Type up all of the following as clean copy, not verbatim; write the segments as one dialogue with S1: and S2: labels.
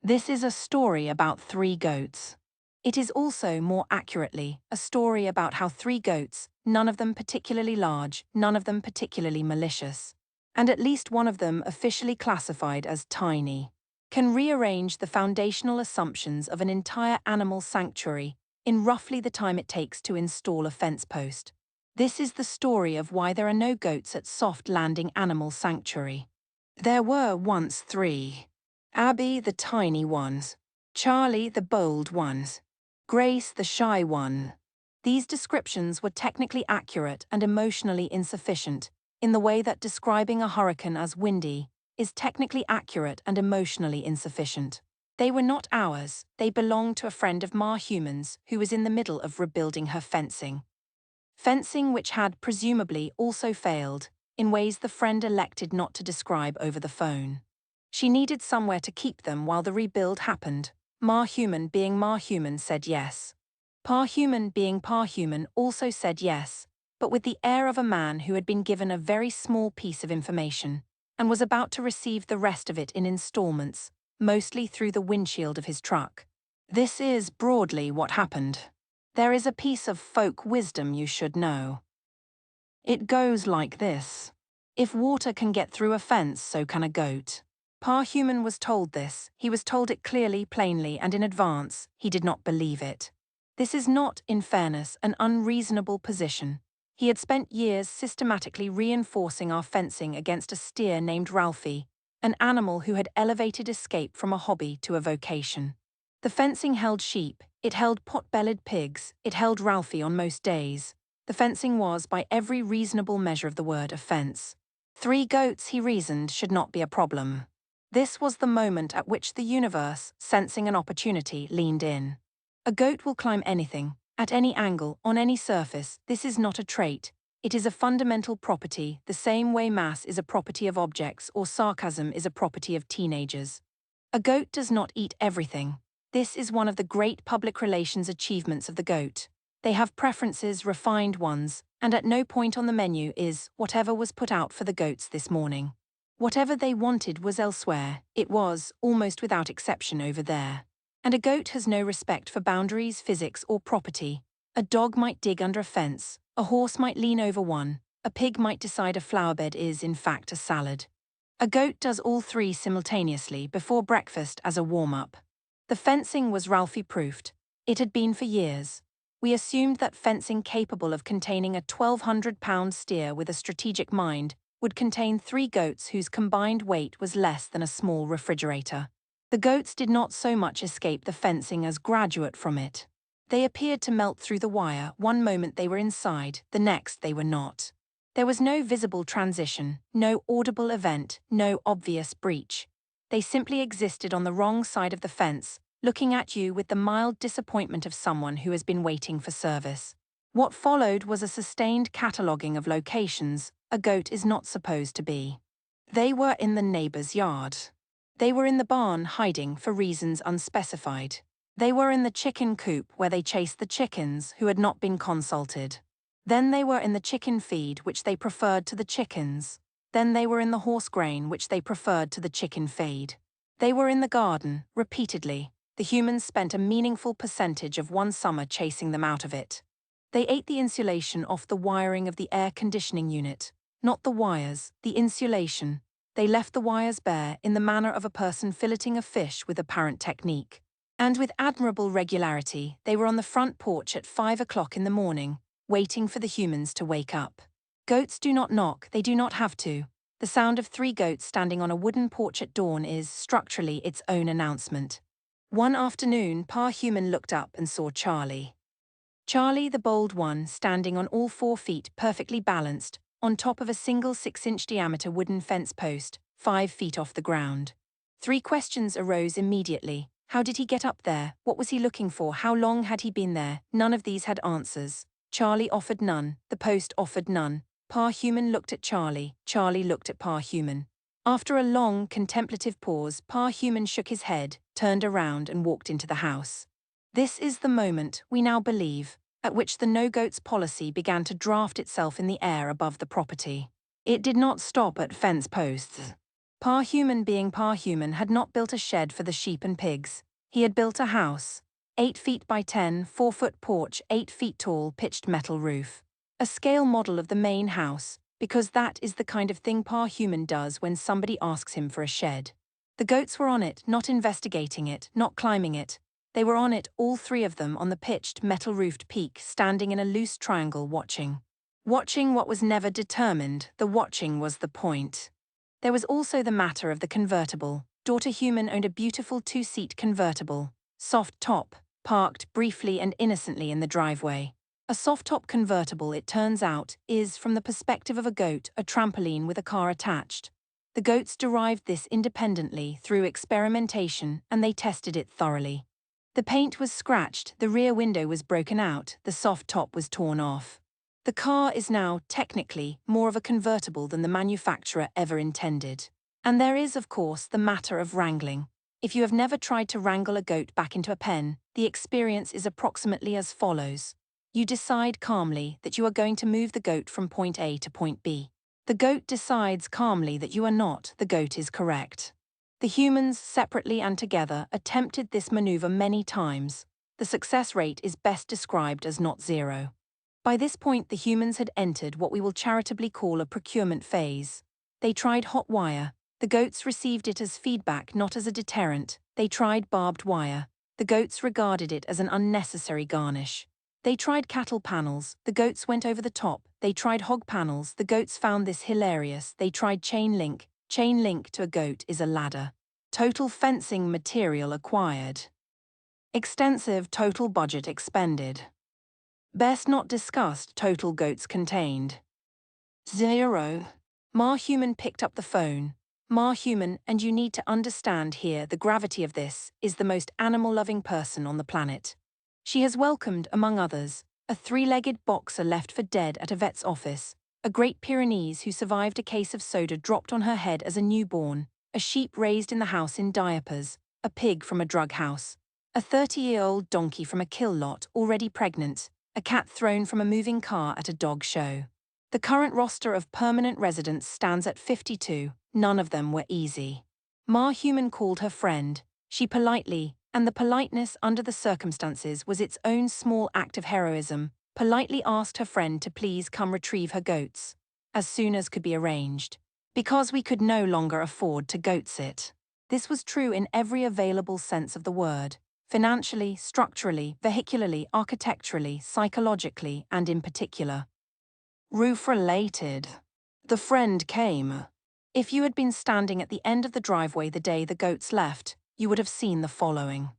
S1: This is a story about three goats. It is also, more accurately, a story about how three goats, none of them particularly large, none of them particularly malicious, and at least one of them officially classified as tiny, can rearrange the foundational assumptions of an entire animal sanctuary in roughly the time it takes to install a fence post. This is the story of why there are no goats at Soft Landing Animal Sanctuary. There were once three. Abby, the tiny ones. Charlie, the bold ones. Grace, the shy one. These descriptions were technically accurate and emotionally insufficient, in the way that describing a hurricane as windy is technically accurate and emotionally insufficient. They were not ours, they belonged to a friend of Ma Human's who was in the middle of rebuilding her fencing. Fencing which had presumably also failed, in ways the friend elected not to describe over the phone. She needed somewhere to keep them while the rebuild happened. Ma Human, being Ma Human, said yes. Pa Human, being Pa Human, also said yes, but with the air of a man who had been given a very small piece of information and was about to receive the rest of it in installments, mostly through the windshield of his truck. This is, broadly, what happened. There is a piece of folk wisdom you should know. It goes like this. If water can get through a fence, so can a goat. Pa Human was told this. He was told it clearly, plainly, and in advance. He did not believe it. This is not, in fairness, an unreasonable position. He had spent years systematically reinforcing our fencing against a steer named Ralphie, an animal who had elevated escape from a hobby to a vocation. The fencing held sheep, it held pot-bellied pigs, it held Ralphie on most days. The fencing was, by every reasonable measure of the word, a fence. 3 goats, he reasoned, should not be a problem. This was the moment at which the universe, sensing an opportunity, leaned in. A goat will climb anything, at any angle, on any surface. This is not a trait. It is a fundamental property, the same way mass is a property of objects or sarcasm is a property of teenagers. A goat does not eat everything. This is one of the great public relations achievements of the goat. They have preferences, refined ones, and at no point on the menu is whatever was put out for the goats this morning. Whatever they wanted was elsewhere. It was, almost without exception, over there. And a goat has no respect for boundaries, physics, or property. A dog might dig under a fence, a horse might lean over one, a pig might decide a flowerbed is, in fact, a salad. A goat does all three simultaneously before breakfast as a warm-up. The fencing was Ralphie-proofed. It had been for years. We assumed that fencing capable of containing a 1,200-pound steer with a strategic mind would contain 3 goats whose combined weight was less than a small refrigerator. The goats did not so much escape the fencing as graduate from it. They appeared to melt through the wire. One moment they were inside, the next they were not. There was no visible transition, no audible event, no obvious breach. They simply existed on the wrong side of the fence, looking at you with the mild disappointment of someone who has been waiting for service. What followed was a sustained cataloguing of locations a goat is not supposed to be. They were in the neighbor's yard. They were in the barn hiding for reasons unspecified. They were in the chicken coop where they chased the chickens who had not been consulted. Then they were in the chicken feed which they preferred to the chickens. Then they were in the horse grain which they preferred to the chicken feed. They were in the garden, repeatedly. The humans spent a meaningful percentage of one summer chasing them out of it. They ate the insulation off the wiring of the air conditioning unit, not the wires, the insulation. They left the wires bare in the manner of a person filleting a fish with apparent technique. And with admirable regularity, they were on the front porch at 5 o'clock in the morning, waiting for the humans to wake up. Goats do not knock, they do not have to. The sound of 3 goats standing on a wooden porch at dawn is, structurally, its own announcement. One afternoon, Pa Human looked up and saw Charlie. Charlie, the bold one, standing on all 4 feet, perfectly balanced, on top of a single 6-inch diameter wooden fence post, 5 feet off the ground. 3 questions arose immediately. How did he get up there? What was he looking for? How long had he been there? None of these had answers. Charlie offered none. The post offered none. Pa Human looked at Charlie. Charlie looked at Pa Human. After a long, contemplative pause, Pa Human shook his head, turned around and walked into the house. This is the moment, we now believe, at which the no-goats policy began to draft itself in the air above the property. It did not stop at fence posts. Pa Human, being Pa Human, had not built a shed for the sheep and pigs. He had built a house. 8 feet by 10, 4-foot porch, 8 feet tall, pitched metal roof. A scale model of the main house, because that is the kind of thing Pa Human does when somebody asks him for a shed. The goats were on it, not investigating it, not climbing it. They were on it, all 3 of them, on the pitched, metal-roofed peak, standing in a loose triangle watching. Watching what was never determined, the watching was the point. There was also the matter of the convertible. Daughter Human owned a beautiful 2-seat convertible, soft top, parked briefly and innocently in the driveway. A soft-top convertible, it turns out, is, from the perspective of a goat, a trampoline with a car attached. The goats derived this independently through experimentation, and they tested it thoroughly. The paint was scratched, the rear window was broken out, the soft top was torn off. The car is now, technically, more of a convertible than the manufacturer ever intended. And there is, of course, the matter of wrangling. If you have never tried to wrangle a goat back into a pen, the experience is approximately as follows. You decide calmly that you are going to move the goat from point A to point B. The goat decides calmly that you are not, the goat is correct. The humans, separately and together, attempted this maneuver many times. The success rate is best described as not zero. By this point, the humans had entered what we will charitably call a procurement phase. They tried hot wire. The goats received it as feedback, not as a deterrent. They tried barbed wire. The goats regarded it as an unnecessary garnish. They tried cattle panels. The goats went over the top. They tried hog panels. The goats found this hilarious. They tried chain link. Chain link to a goat is a ladder. Total fencing material acquired. Extensive total budget expended. Best not discussed total goats contained. 0. Ma Human picked up the phone. Ma Human, and you need to understand here the gravity of this, is the most animal-loving person on the planet. She has welcomed, among others, a 3-legged boxer left for dead at a vet's office, a Great Pyrenees who survived a case of soda dropped on her head as a newborn, a sheep raised in the house in diapers, a pig from a drug house, a 30-year-old donkey from a kill lot already pregnant, a cat thrown from a moving car at a dog show. The current roster of permanent residents stands at 52, none of them were easy. Ma Human called her friend. She politely, and the politeness under the circumstances was its own small act of heroism, politely asked her friend to please come retrieve her goats, as soon as could be arranged, because we could no longer afford to goat sit. This was true in every available sense of the word, financially, structurally, vehicularly, architecturally, psychologically, and in particular. Roof-related. The friend came. If you had been standing at the end of the driveway the day the goats left, you would have seen the following.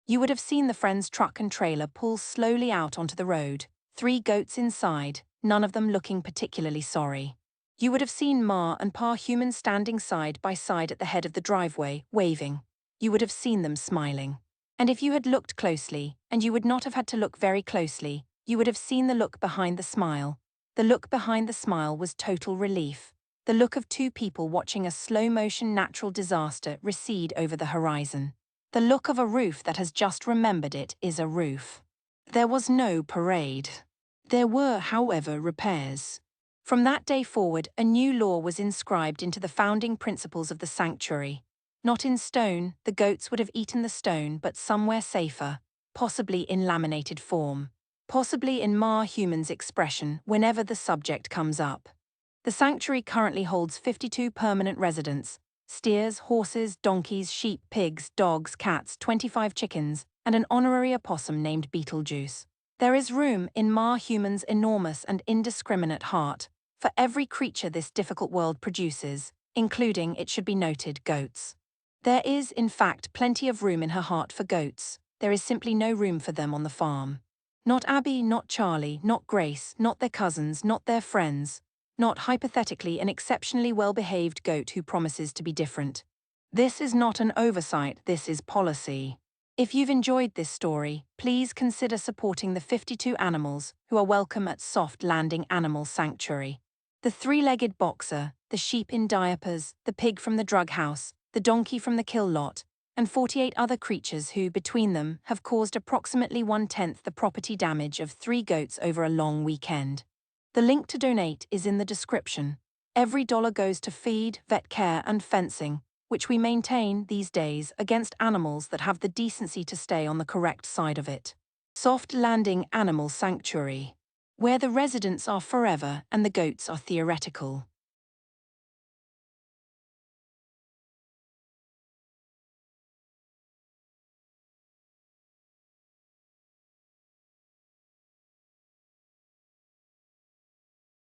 S1: You would have seen the friend's truck and trailer pull slowly out onto the road, 3 goats inside, none of them looking particularly sorry. You would have seen Ma and Pa Human standing side by side at the head of the driveway, waving. You would have seen them smiling. And if you had looked closely, and you would not have had to look very closely, you would have seen the look behind the smile. The look behind the smile was total relief. The look of 2 people watching a slow-motion natural disaster recede over the horizon. The look of a roof that has just remembered it is a roof. There was no parade. There were, however, repairs. From that day forward, a new law was inscribed into the founding principles of the sanctuary. Not in stone, the goats would have eaten the stone, but somewhere safer, possibly in laminated form. Possibly in Ma Human's expression whenever the subject comes up. The sanctuary currently holds 52 permanent residents, steers, horses, donkeys, sheep, pigs, dogs, cats, 25 chickens, and an honorary opossum named Beetlejuice. There is room in Ma Human's enormous and indiscriminate heart for every creature this difficult world produces, including, it should be noted, goats. There is, in fact, plenty of room in her heart for goats. There is simply no room for them on the farm. Not Abby, not Charlie, not Grace, not their cousins, not their friends. Not hypothetically an exceptionally well-behaved goat who promises to be different. This is not an oversight, this is policy. If you've enjoyed this story, please consider supporting the 52 animals who are welcome at Soft Landing Animal Sanctuary. The 3-legged boxer, the sheep in diapers, the pig from the drug house, the donkey from the kill lot, and 48 other creatures who, between them, have caused approximately 1/10 the property damage of 3 goats over a long weekend. The link to donate is in the description. Every dollar goes to feed, vet care, and fencing, which we maintain these days against animals that have the decency to stay on the correct side of it. Soft landing animal sanctuary, where the residents are forever and the goats are theoretical.